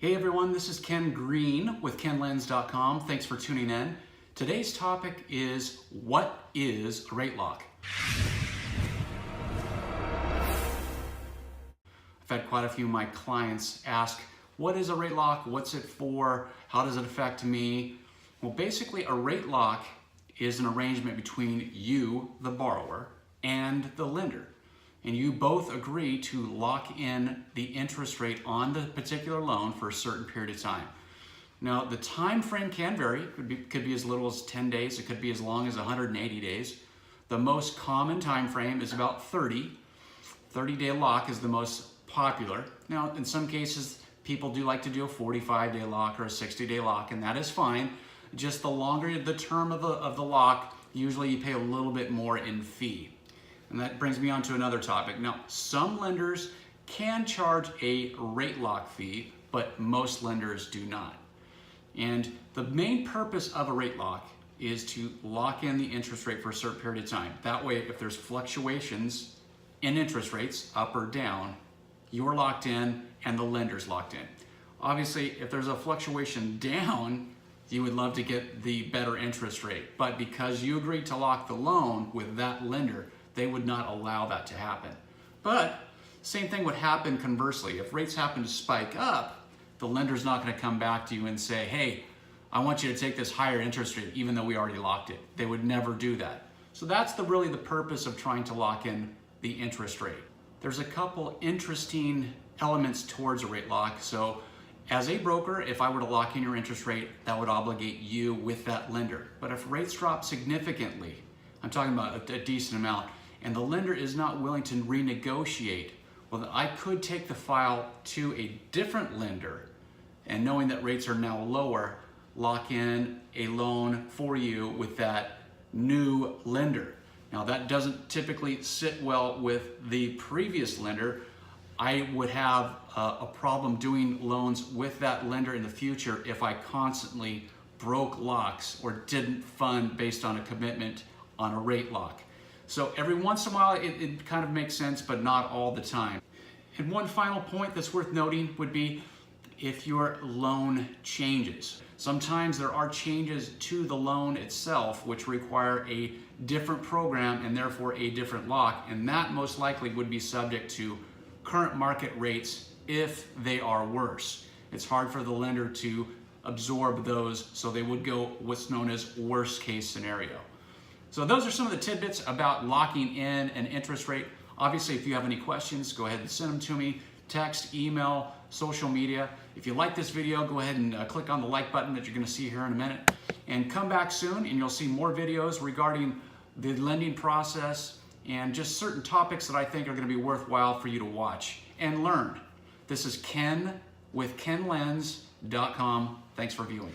Hey everyone, this is Ken Green with KenLends.com. Thanks for tuning in. Today's topic is, what is a rate lock? I've had quite a few of my clients ask, what is a rate lock? What's it for? How does it affect me? Well, basically a rate lock is an arrangement between you, the borrower, and the lender. And you both agree to lock in the interest rate on the particular loan for a certain period of time. Now, the time frame can vary. Could be as little as 10 days. It could be as long as 180 days. The most common time frame is about 30. 30-day lock is the most popular. Now, in some cases, people do like to do a 45-day lock or a 60-day lock, and that is fine. Just the longer the term of the lock, usually you pay a little bit more in fee. And that brings me on to another topic. Now, some lenders can charge a rate lock fee, but most lenders do not. And the main purpose of a rate lock is to lock in the interest rate for a certain period of time. That way, if there's fluctuations in interest rates, up or down, you're locked in and the lender's locked in. Obviously, if there's a fluctuation down, you would love to get the better interest rate. But because you agreed to lock the loan with that lender, they would not allow that to happen. But same thing would happen conversely. If rates happen to spike up, the lender's not going to come back to you and say, hey, I want you to take this higher interest rate even though we already locked it. They would never do that. So that's really the purpose of trying to lock in the interest rate. There's a couple interesting elements towards a rate lock. So as a broker, if I were to lock in your interest rate, that would obligate you with that lender. But if rates drop significantly, I'm talking about a decent amount, and the lender is not willing to renegotiate, well, then I could take the file to a different lender, and knowing that rates are now lower, lock in a loan for you with that new lender. Now, that doesn't typically sit well with the previous lender. I would have a problem doing loans with that lender in the future if I constantly broke locks or didn't fund based on a commitment on a rate lock. So every once in a while it kind of makes sense, but not all the time. And one final point that's worth noting would be if your loan changes. Sometimes there are changes to the loan itself which require a different program and therefore a different lock, and that most likely would be subject to current market rates if they are worse. It's hard for the lender to absorb those, so they would go what's known as worst case scenario. So those are some of the tidbits about locking in an interest rate. Obviously, if you have any questions, go ahead and send them to me. Text, email, social media. If you like this video, go ahead and click on the like button that you're going to see here in a minute. And come back soon and you'll see more videos regarding the lending process and just certain topics that I think are going to be worthwhile for you to watch and learn. This is Ken with KenLends.com. Thanks for viewing.